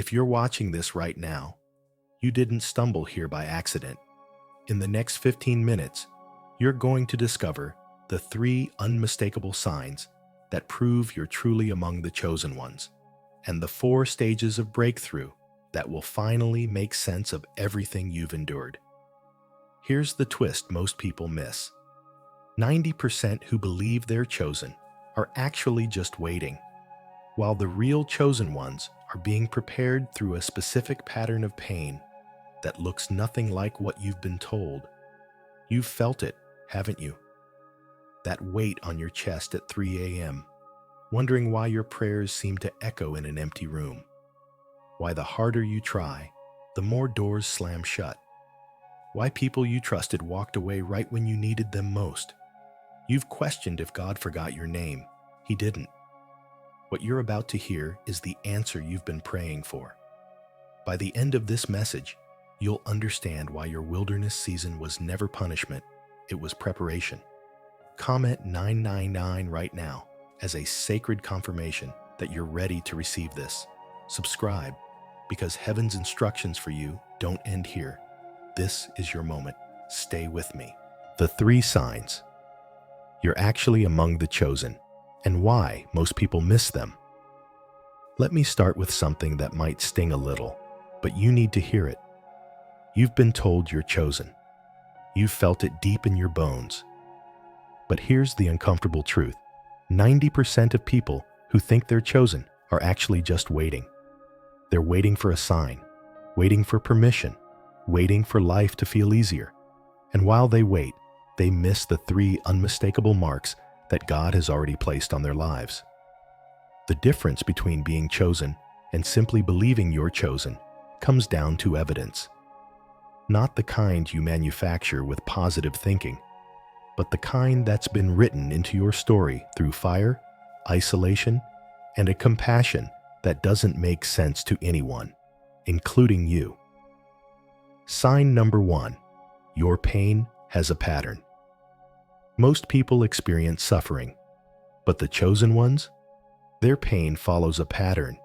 If you're watching this right now, you didn't stumble here by accident. In the next 15 minutes, you're going to discover the 3 unmistakable signs that prove you're truly among the chosen ones, and the 4 stages of breakthrough that will finally make sense of everything you've endured. Here's the twist most people miss. 90% who believe they're chosen are actually just waiting, while the real chosen ones are being prepared through a specific pattern of pain that looks nothing like what you've been told. You've felt it, haven't you? That weight on your chest at 3 a.m., wondering why your prayers seem to echo in an empty room. Why the harder you try, the more doors slam shut. Why people you trusted walked away right when you needed them most. You've questioned if God forgot your name. He didn't. What you're about to hear is the answer you've been praying for. By the end of this message, you'll understand why your wilderness season was never punishment, it was preparation. Comment 999 right now as a sacred confirmation that you're ready to receive this. Subscribe, because heaven's instructions for you don't end here. This is your moment. Stay with me. The 3 signs. You're actually among the chosen, and why most people miss them. Let me start with something that might sting a little, but you need to hear it. You've been told you're chosen. You've felt it deep in your bones. But here's the uncomfortable truth. 90% of people who think they're chosen are actually just waiting. They're waiting for a sign, waiting for permission, waiting for life to feel easier. And while they wait, they miss the 3 unmistakable marks that God has already placed on their lives. The difference between being chosen and simply believing you're chosen comes down to evidence. Not the kind you manufacture with positive thinking, but the kind that's been written into your story through fire, isolation, and a compassion that doesn't make sense to anyone, including you. Sign number 1, your pain has a pattern. Most people experience suffering, but the chosen ones, their pain follows a pattern.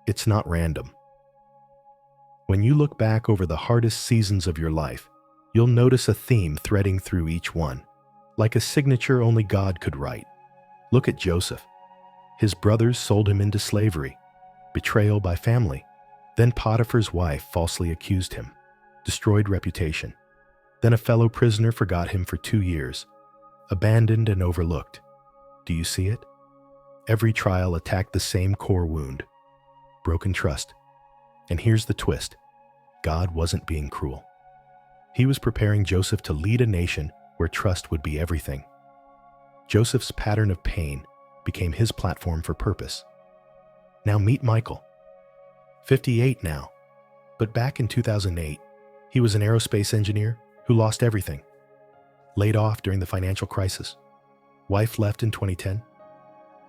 It's not random. When you look back over the hardest seasons of your life, you'll notice a theme threading through each one, like a signature only God could write. Look at Joseph. His brothers sold him into slavery, betrayal by family. Then Potiphar's wife falsely accused him, destroyed reputation. Then a fellow prisoner forgot him for 2 years, abandoned and overlooked. Do you see it? Every trial attacked the same core wound, broken trust. And here's the twist. God wasn't being cruel. He was preparing Joseph to lead a nation where trust would be everything. Joseph's pattern of pain became his platform for purpose. Now meet Michael. 58 now, but back in 2008, he was an aerospace engineer who lost everything. Laid off during the financial crisis. Wife left in 2010.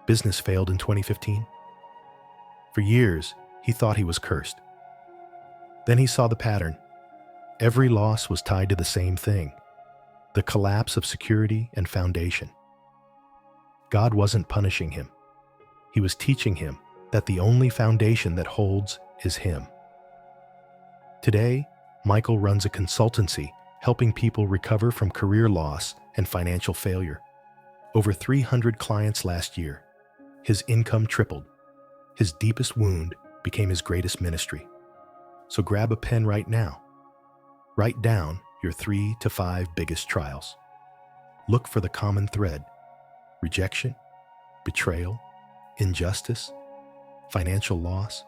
Business failed in 2015. For years, he thought he was cursed. Then he saw the pattern. Every loss was tied to the same thing: the collapse of security and foundation. God wasn't punishing him. He was teaching him that the only foundation that holds is Him. Today, Michael runs a consultancy helping people recover from career loss and financial failure. Over 300 clients last year. His income tripled. His deepest wound became his greatest ministry. So grab a pen right now. Write down your 3 to 5 biggest trials. Look for the common thread: rejection, betrayal, injustice, financial loss.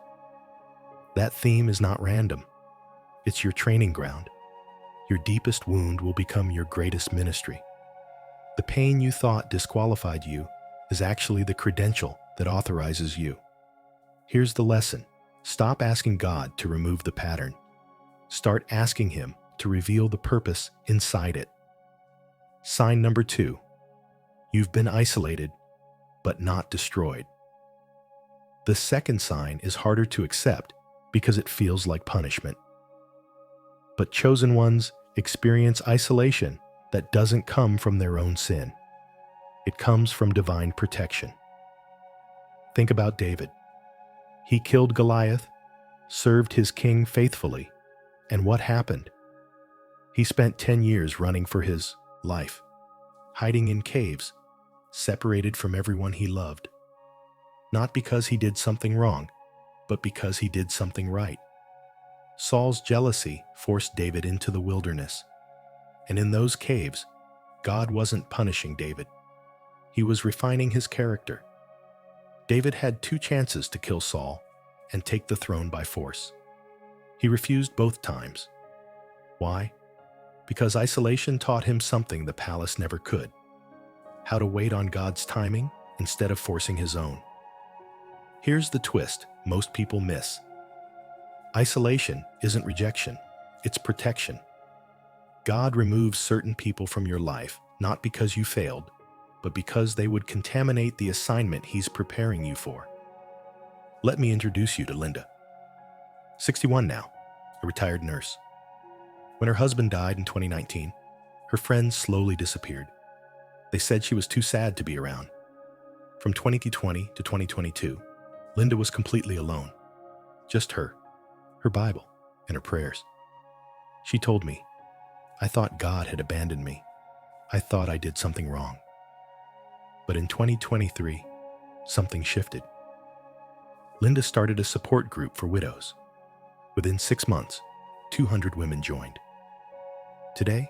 That theme is not random. It's your training ground. Your deepest wound will become your greatest ministry. The pain you thought disqualified you is actually the credential that authorizes you. Here's the lesson. Stop asking God to remove the pattern. Start asking Him to reveal the purpose inside it. Sign number 2. You've been isolated, but not destroyed. The second sign is harder to accept because it feels like punishment. But chosen ones experience isolation that doesn't come from their own sin. It comes from divine protection. Think about David. He killed Goliath, served his king faithfully. And what happened? He spent 10 years running for his life, hiding in caves, separated from everyone he loved. Not because he did something wrong, but because he did something right. Saul's jealousy forced David into the wilderness. And in those caves, God wasn't punishing David. He was refining his character. David had 2 chances to kill Saul and take the throne by force. He refused both times. Why? Because isolation taught him something the palace never could: how to wait on God's timing instead of forcing his own. Here's the twist most people miss. Isolation isn't rejection, it's protection. God removes certain people from your life, not because you failed, but because they would contaminate the assignment He's preparing you for. Let me introduce you to Linda. 61 now, a retired nurse. When her husband died in 2019, her friends slowly disappeared. They said she was too sad to be around. From 2020 to 2022, Linda was completely alone. Just her Bible, and her prayers. She told me, "I thought God had abandoned me. I thought I did something wrong." But in 2023, something shifted. Linda started a support group for widows. Within 6 months, 200 women joined. Today,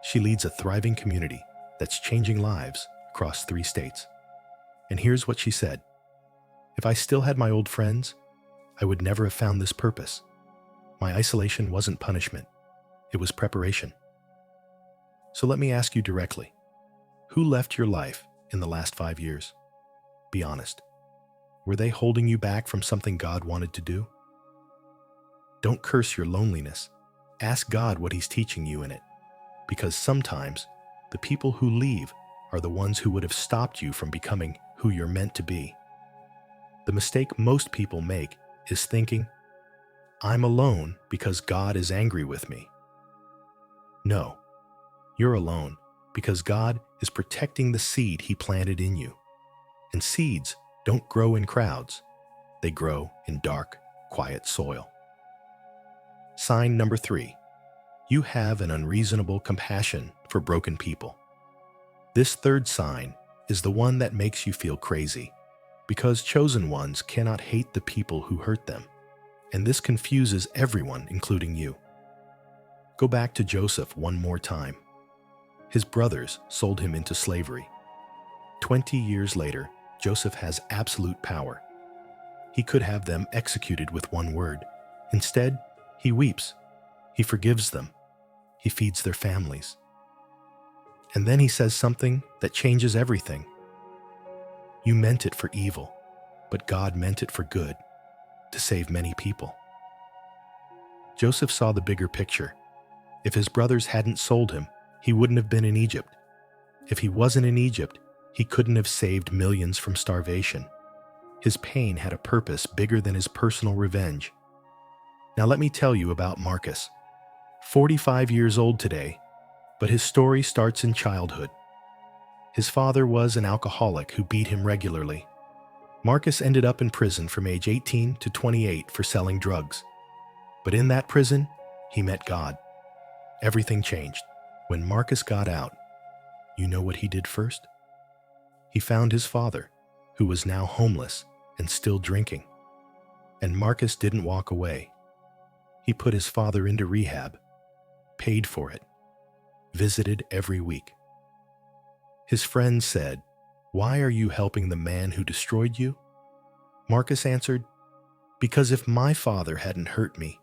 she leads a thriving community that's changing lives across 3 states. And here's what she said: "If I still had my old friends, I would never have found this purpose. My isolation wasn't punishment, it was preparation." So let me ask you directly, who left your life in the last 5 years? Be honest. Were they holding you back from something God wanted to do? Don't curse your loneliness. Ask God what He's teaching you in it, because sometimes the people who leave are the ones who would have stopped you from becoming who you're meant to be. The mistake most people make is thinking, "I'm alone because God is angry with me." No, you're alone because God is protecting the seed He planted in you. And seeds don't grow in crowds. They grow in dark, quiet soil. Sign number 3. You have an unreasonable compassion for broken people. This third sign is the one that makes you feel crazy, because chosen ones cannot hate the people who hurt them. And this confuses everyone, including you. Go back to Joseph one more time. His brothers sold him into slavery. 20 years later, Joseph has absolute power. He could have them executed with one word. Instead, he weeps. He forgives them. He feeds their families. And then he says something that changes everything. "You meant it for evil, but God meant it for good, to save many people." Joseph saw the bigger picture. If his brothers hadn't sold him, he wouldn't have been in Egypt. If he wasn't in Egypt, he couldn't have saved millions from starvation. His pain had a purpose bigger than his personal revenge. Now let me tell you about Marcus. 45 years old today, but his story starts in childhood. His father was an alcoholic who beat him regularly. Marcus ended up in prison from age 18 to 28 for selling drugs. But in that prison, he met God. Everything changed. When Marcus got out, you know what he did first? He found his father, who was now homeless and still drinking. And Marcus didn't walk away. He put his father into rehab, paid for it, visited every week. His friends said, "Why are you helping the man who destroyed you?" Marcus answered, "Because if my father hadn't hurt me,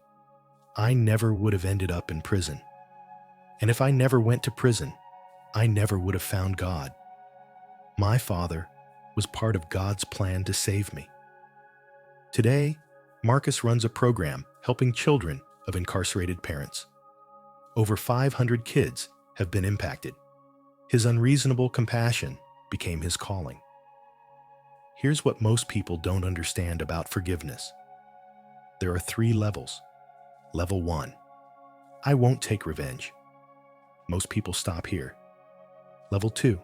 I never would have ended up in prison. And if I never went to prison, I never would have found God. My father was part of God's plan to save me." Today, Marcus runs a program helping children of incarcerated parents. Over 500 kids have been impacted. His unreasonable compassion became his calling. Here's what most people don't understand about forgiveness. There are 3 levels. Level 1, I won't take revenge. Most people stop here. Level 2,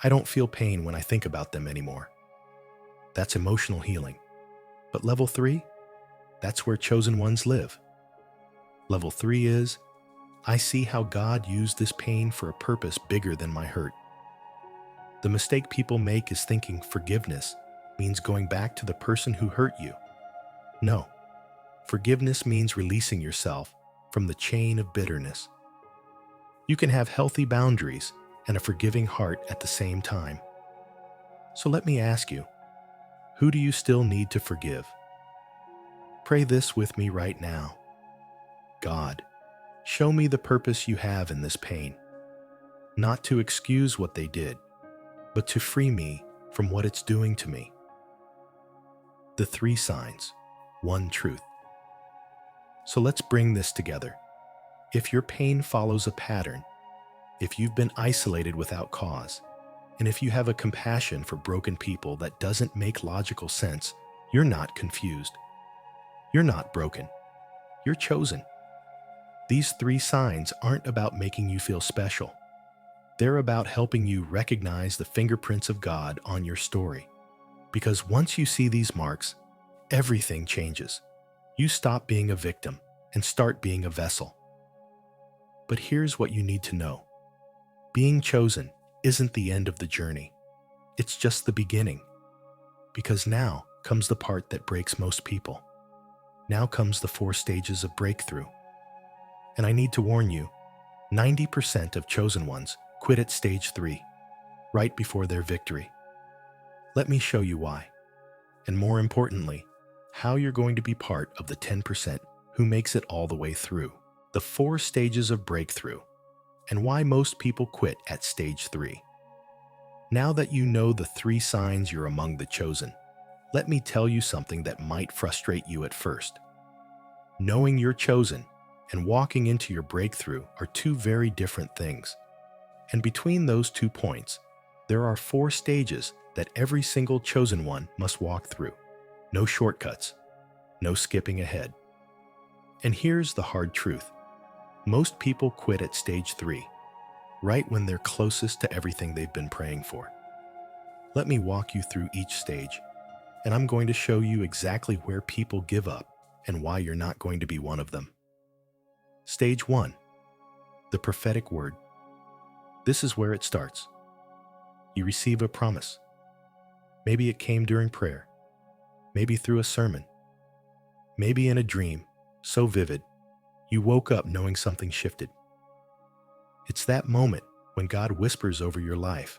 I don't feel pain when I think about them anymore. That's emotional healing. But level 3, That's where chosen ones live. Level 3 is, I see how God used this pain for a purpose bigger than my hurt. The mistake people make is thinking forgiveness means going back to the person who hurt you. No, forgiveness means releasing yourself from the chain of bitterness. You can have healthy boundaries and a forgiving heart at the same time. So let me ask you, who do you still need to forgive? Pray this with me right now. God, show me the purpose you have in this pain, not to excuse what they did, but to free me from what it's doing to me. The 3 signs, 1 truth. So let's bring this together. If your pain follows a pattern, if you've been isolated without cause, and if you have a compassion for broken people that doesn't make logical sense, you're not confused. You're not broken. You're chosen. These 3 signs aren't about making you feel special. They're about helping you recognize the fingerprints of God on your story. Because once you see these marks, everything changes. You stop being a victim and start being a vessel. But here's what you need to know. Being chosen isn't the end of the journey. It's just the beginning. Because now comes the part that breaks most people. Now comes the 4 stages of breakthrough. And I need to warn you, 90% of chosen ones quit at stage 3, right before their victory. Let me show you why. And more importantly, how you're going to be part of the 10% who makes it all the way through. The 4 stages of breakthrough, and why most people quit at stage 3. Now that you know the 3 signs you're among the chosen, let me tell you something that might frustrate you at first. Knowing you're chosen and walking into your breakthrough are 2 very different things. And between those 2 points, there are 4 stages that every single chosen one must walk through. No shortcuts, no skipping ahead. And here's the hard truth. Most people quit at stage 3, right when they're closest to everything they've been praying for. Let me walk you through each stage, and I'm going to show you exactly where people give up and why you're not going to be one of them. Stage 1, the prophetic word. This is where it starts. You receive a promise. Maybe it came during prayer, maybe through a sermon, maybe in a dream so vivid you woke up knowing something shifted. It's that moment when God whispers over your life,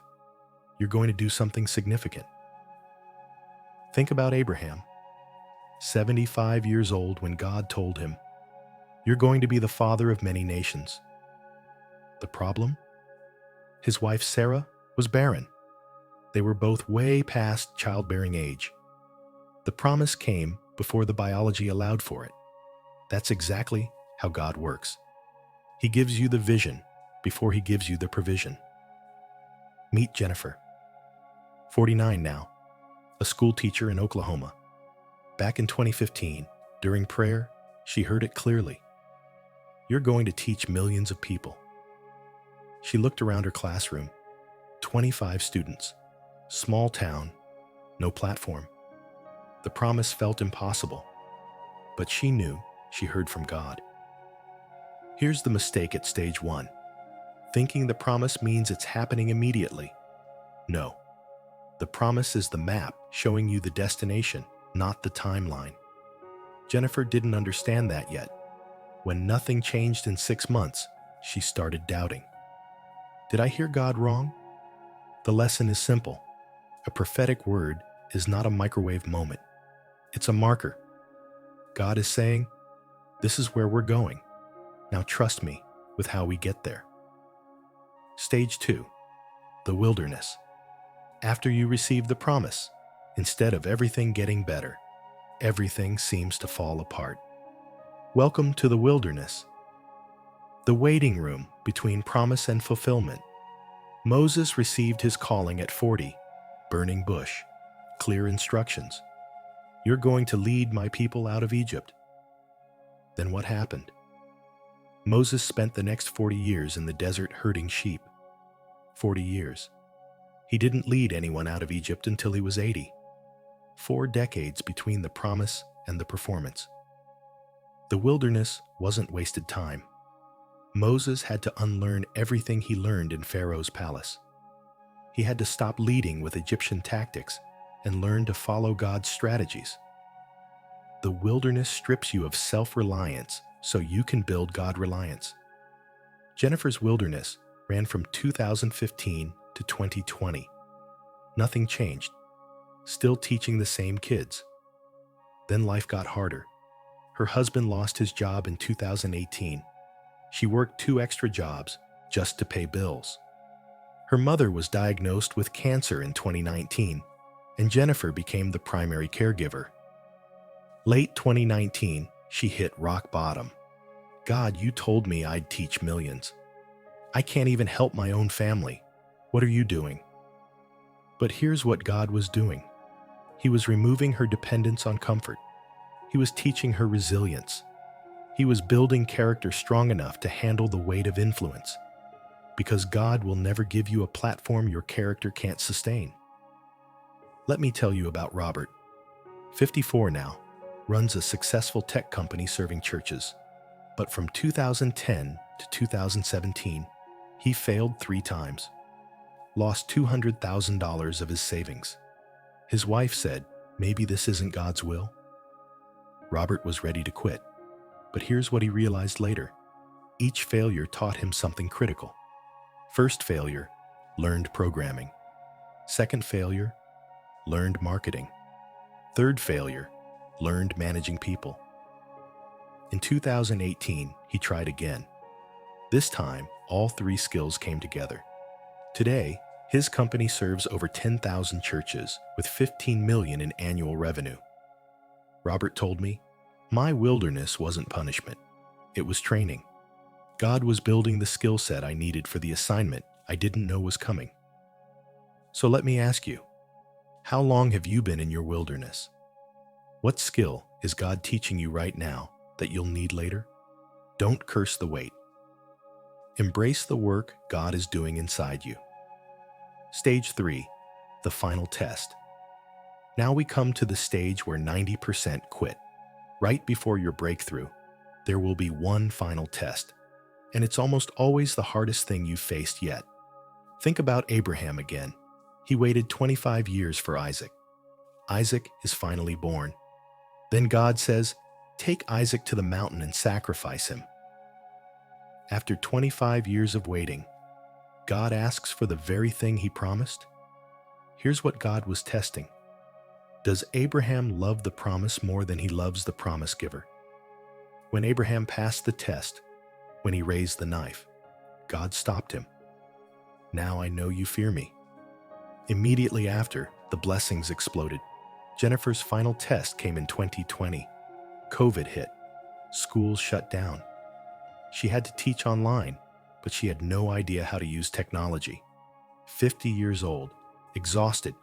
you're going to do something significant. Think about Abraham, 75 years old when God told him, you're going to be the father of many nations. The problem? His wife Sarah was barren. They were both way past childbearing age. The promise came before the biology allowed for it. That's exactly how God works. He gives you the vision before he gives you the provision. Meet Jennifer, 49 now, a school teacher in Oklahoma. Back in 2015, during prayer, she heard it clearly. You're going to teach millions of people. She looked around her classroom, 25 students, small town, no platform. The promise felt impossible, but she knew she heard from God. Here's the mistake at stage 1, thinking the promise means it's happening immediately. No, the promise is the map showing you the destination, not the timeline. Jennifer didn't understand that yet. When nothing changed in 6 months, she started doubting. Did I hear God wrong? The lesson is simple. A prophetic word is not a microwave moment. It's a marker. God is saying, this is where we're going. Now trust me with how we get there. Stage 2, the wilderness. After you receive the promise, instead of everything getting better, everything seems to fall apart. Welcome to the wilderness. The waiting room between promise and fulfillment. Moses received his calling at 40, burning bush, clear instructions. You're going to lead my people out of Egypt. Then what happened? Moses spent the next 40 years in the desert herding sheep. 40 years. He didn't lead anyone out of Egypt until he was 80. 4 decades between the promise and the performance. The wilderness wasn't wasted time. Moses had to unlearn everything he learned in Pharaoh's palace. He had to stop leading with Egyptian tactics and learn to follow God's strategies. The wilderness strips you of self-reliance so you can build God-reliance. Jennifer's wilderness ran from 2015 to 2020. Nothing changed. Still teaching the same kids. Then life got harder. Her husband lost his job in 2018. She worked 2 extra jobs just to pay bills. Her mother was diagnosed with cancer in 2019, and Jennifer became the primary caregiver. Late 2019, she hit rock bottom. God, you told me I'd teach millions. I can't even help my own family. What are you doing? But here's what God was doing. He was removing her dependence on comfort. He was teaching her resilience. He was building character strong enough to handle the weight of influence. Because God will never give you a platform your character can't sustain. Let me tell you about Robert. 54 now, runs a successful tech company serving churches. But from 2010 to 2017, he failed 3 times. Lost $200,000 of his savings. His wife said, maybe this isn't God's will. Robert was ready to quit. But here's what he realized later. Each failure taught him something critical. First failure, learned programming. Second failure, learned marketing. Third failure, learned managing people. In 2018, he tried again. This time, all 3 skills came together. Today, his company serves over 10,000 churches with $15 million in annual revenue. Robert told me, my wilderness wasn't punishment. It was training. God was building the skill set I needed for the assignment I didn't know was coming. So let me ask you, how long have you been in your wilderness? What skill is God teaching you right now that you'll need later? Don't curse the wait. Embrace the work God is doing inside you. Stage 3, the final test. Now we come to the stage where 90% quit. Right before your breakthrough, there will be one final test. And it's almost always the hardest thing you've faced yet. Think about Abraham again. He waited 25 years for Isaac. Isaac is finally born. Then God says, take Isaac to the mountain and sacrifice him. After 25 years of waiting, God asks for the very thing he promised. Here's what God was testing. Does Abraham love the promise more than he loves the promise giver? When Abraham passed the test, when he raised the knife, God stopped him. Now I know you fear me. Immediately after, the blessings exploded. Jennifer's final test came in 2020. COVID hit. Schools shut down. She had to teach online, but she had no idea how to use technology. 50 years old, exhausted,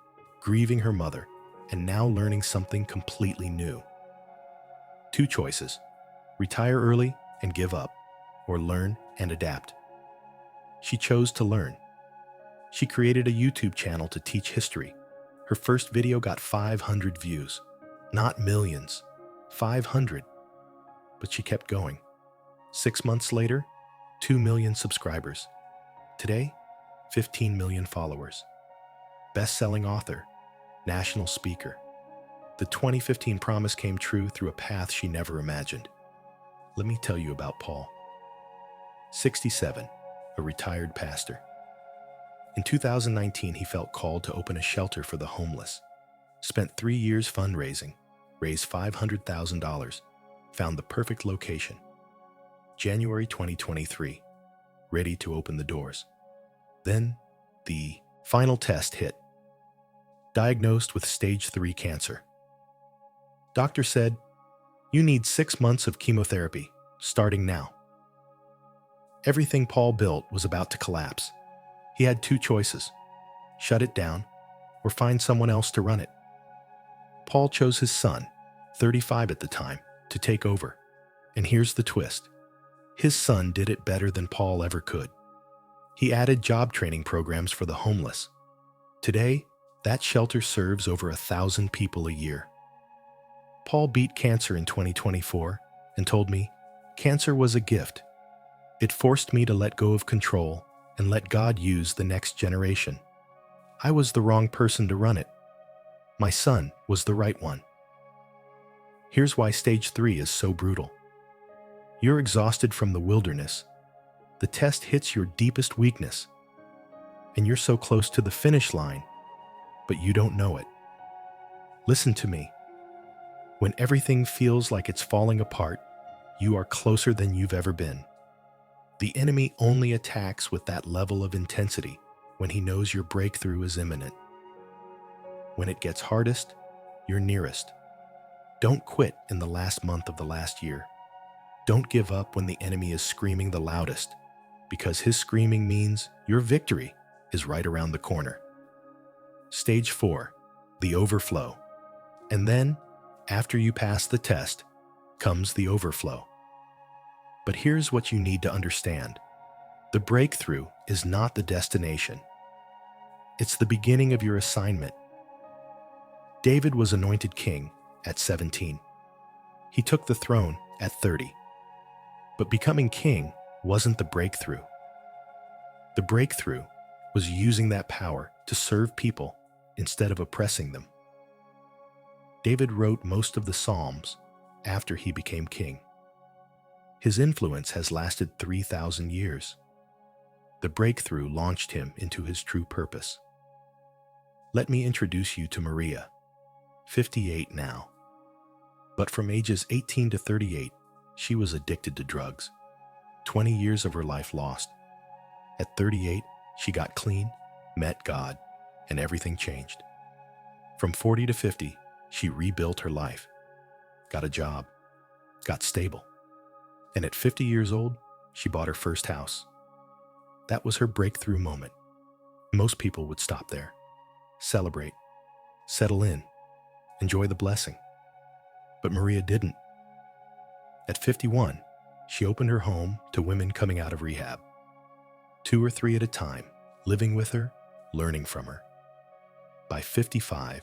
grieving her mother, and now learning something completely new. 2 choices: retire early and give up, or learn and adapt. She chose to learn. She created a YouTube channel to teach history. Her first video got 500 views. Not millions, 500. But she kept going. 6 months later, 2 million subscribers. Today, 15 million followers. Best-selling author, national speaker. The 2015 promise came true through a path she never imagined. Let me tell you about Paul. 67, a retired pastor. In 2019, he felt called to open a shelter for the homeless. Spent 3 years fundraising, raised $500,000, found the perfect location. January 2023, ready to open the doors. Then, the final test hit. Diagnosed with stage 3 cancer. Doctor said, you need 6 months of chemotherapy, starting now. Everything Paul built was about to collapse. He had 2 choices: shut it down or find someone else to run it. Paul chose his son, 35 at the time, to take over. And here's the twist. His son did it better than Paul ever could. He added job training programs for the homeless. Today, that shelter serves over 1,000 people a year. Paul beat cancer in 2024 and told me cancer was a gift. It forced me to let go of control and let God use the next generation. I was the wrong person to run it. My son was the right one. Here's why stage 3 is so brutal. You're exhausted from the wilderness. The test hits your deepest weakness, and you're so close to the finish line, but you don't know it. Listen to me. When everything feels like it's falling apart, you are closer than you've ever been. The enemy only attacks with that level of intensity when he knows your breakthrough is imminent. When it gets hardest, you're nearest. Don't quit in the last month of the last year. Don't give up when the enemy is screaming the loudest, because his screaming means your victory is right around the corner. Stage 4, the overflow. And then, after you pass the test, comes the overflow. But here's what you need to understand. The breakthrough is not the destination. It's the beginning of your assignment. David was anointed king at 17. He took the throne at 30. But becoming king wasn't the breakthrough. The breakthrough was using that power to serve people instead of oppressing them. David wrote most of the Psalms after he became king. His influence has lasted 3,000 years. The breakthrough launched him into his true purpose. Let me introduce you to Maria, 58 now. But from ages 18 to 38, she was addicted to drugs. 20 years of her life lost. At 38, she got clean, met God, and everything changed. From 40 to 50, she rebuilt her life, got a job, got stable. And at 50 years old, she bought her first house. That was her breakthrough moment. Most people would stop there, celebrate, settle in, enjoy the blessing. But Maria didn't. At 51, she opened her home to women coming out of rehab. 2 or 3 at a time, living with her, learning from her. By 55,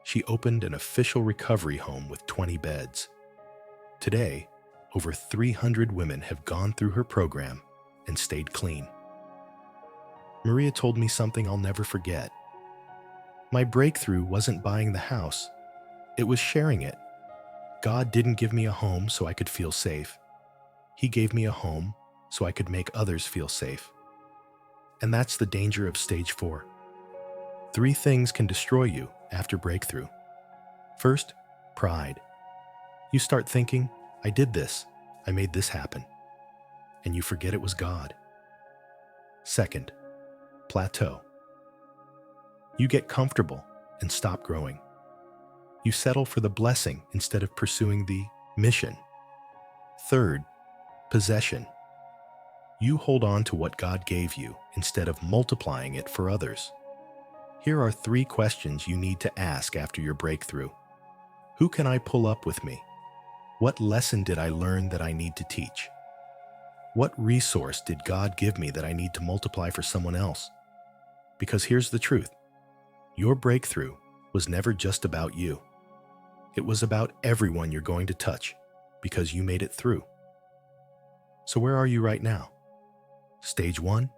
she opened an official recovery home with 20 beds. Today, over 300 women have gone through her program and stayed clean. Maria told me something I'll never forget. My breakthrough wasn't buying the house, it was sharing it. God didn't give me a home so I could feel safe. He gave me a home so I could make others feel safe. And that's the danger of stage 4. 3 things can destroy you after breakthrough. First, pride. You start thinking, I did this, I made this happen, and you forget it was God. Second, plateau. You get comfortable and stop growing. You settle for the blessing instead of pursuing the mission. Third, possession. You hold on to what God gave you instead of multiplying it for others. Here are 3 questions you need to ask after your breakthrough. Who can I pull up with me? What lesson did I learn that I need to teach? What resource did God give me that I need to multiply for someone else? Because here's the truth. Your breakthrough was never just about you. It was about everyone you're going to touch because you made it through. So where are you right now? Stage 1,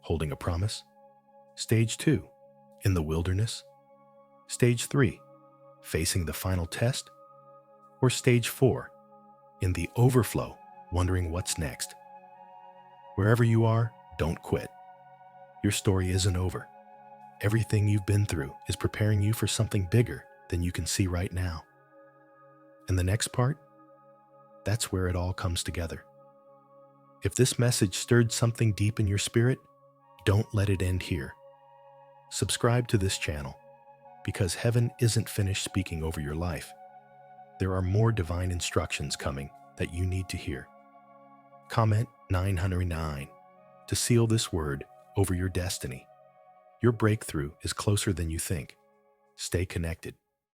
holding a promise. Stage 2, in the wilderness. Stage 3, facing the final test. Or stage 4, in the overflow, wondering what's next. Wherever you are, don't quit. Your story isn't over. Everything you've been through is preparing you for something bigger than you can see right now. And the next part? That's where it all comes together. If this message stirred something deep in your spirit, don't let it end here. Subscribe to this channel, because heaven isn't finished speaking over your life. There are more divine instructions coming that you need to hear. Comment 909 to seal this word over your destiny. Your breakthrough is closer than you think. Stay connected.